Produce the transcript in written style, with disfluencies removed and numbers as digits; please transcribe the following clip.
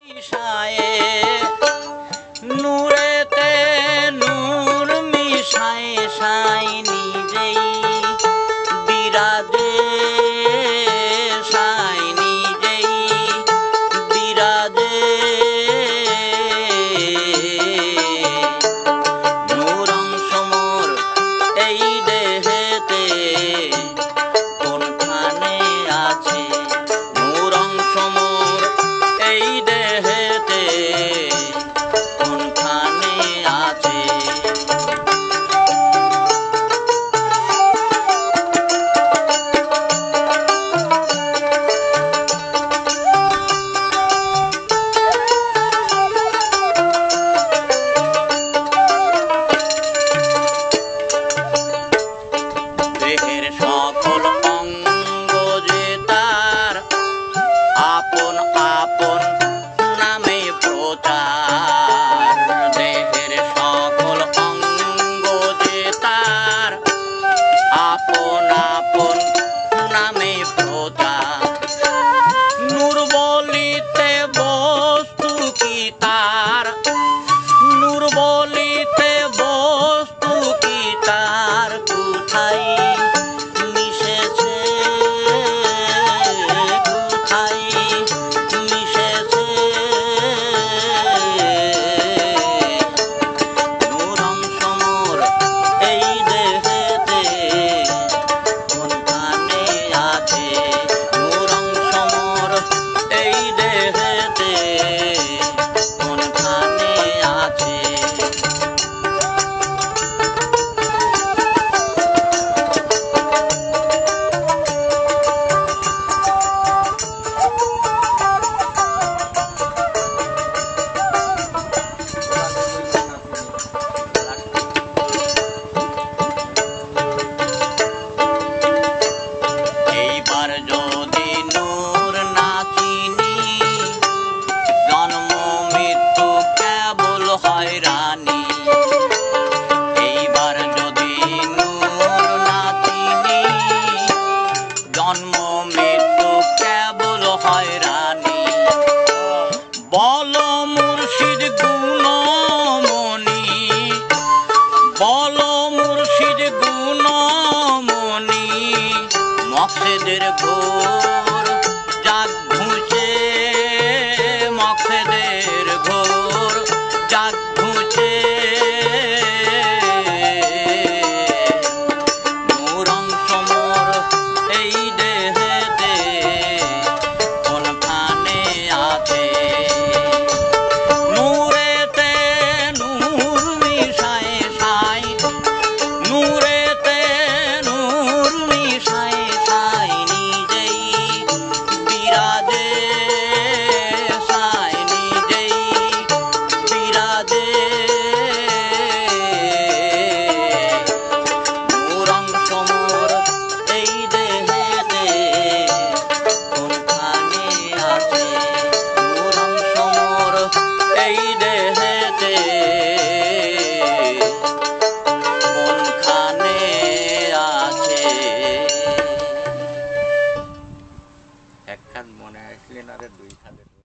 মিশায়ে নূরেতে নূর মিশায়ে সাই নিজেই বিরাজে সাই নিজেই বিরাজে নূর অংশ মোর এই দেহেতে কোনখানে আছে নূর অংশ মোর এই দেহেতে কোনখানে আছে দেহের সকল অঙ্গ যে তার আপন আপন নামে প্রচার দেহের সকল অঙ্গ যে তার আপন আপন নামে প্রচার নূর বলিতে বস্তু কি তার নূর বলিতে বস্তু কি তার কোথায় মিশেছে কোথায় মিশেছে নূর অংশ মোর এই দেহেতে কোনখানে আছে নূর অংশ মোর এই দেহেতে কোনখানে আছে এইবার যদি নূর না চিনি জন্ম মৃত্যু কেবল হয়রানি এইবার যদি নূর না চিনি জন্ম মৃত্যু কেবল হয়রানি বল মুর্শিদ গুণমণি বল মুর্শিদ গুণমণি মকসেদের ঘোর জাগ ঘুচে মকসেদের ঘোর জাগ ঘুচে নূর অংশ মোর এই দেহেতে কোনখানে আছে নূরেতে নূর মিশায়ে সাই নূরেতে নূর মিশায়ে সাই নিজেই বিরাজে সাই নিজেই বিরাজে নূর অংশ মোর এই দেহেতে কোনখানে আছে নূর অংশ মোর এই দেহেতে কোনখানে আছে একখান মনে আসলে না রে দুই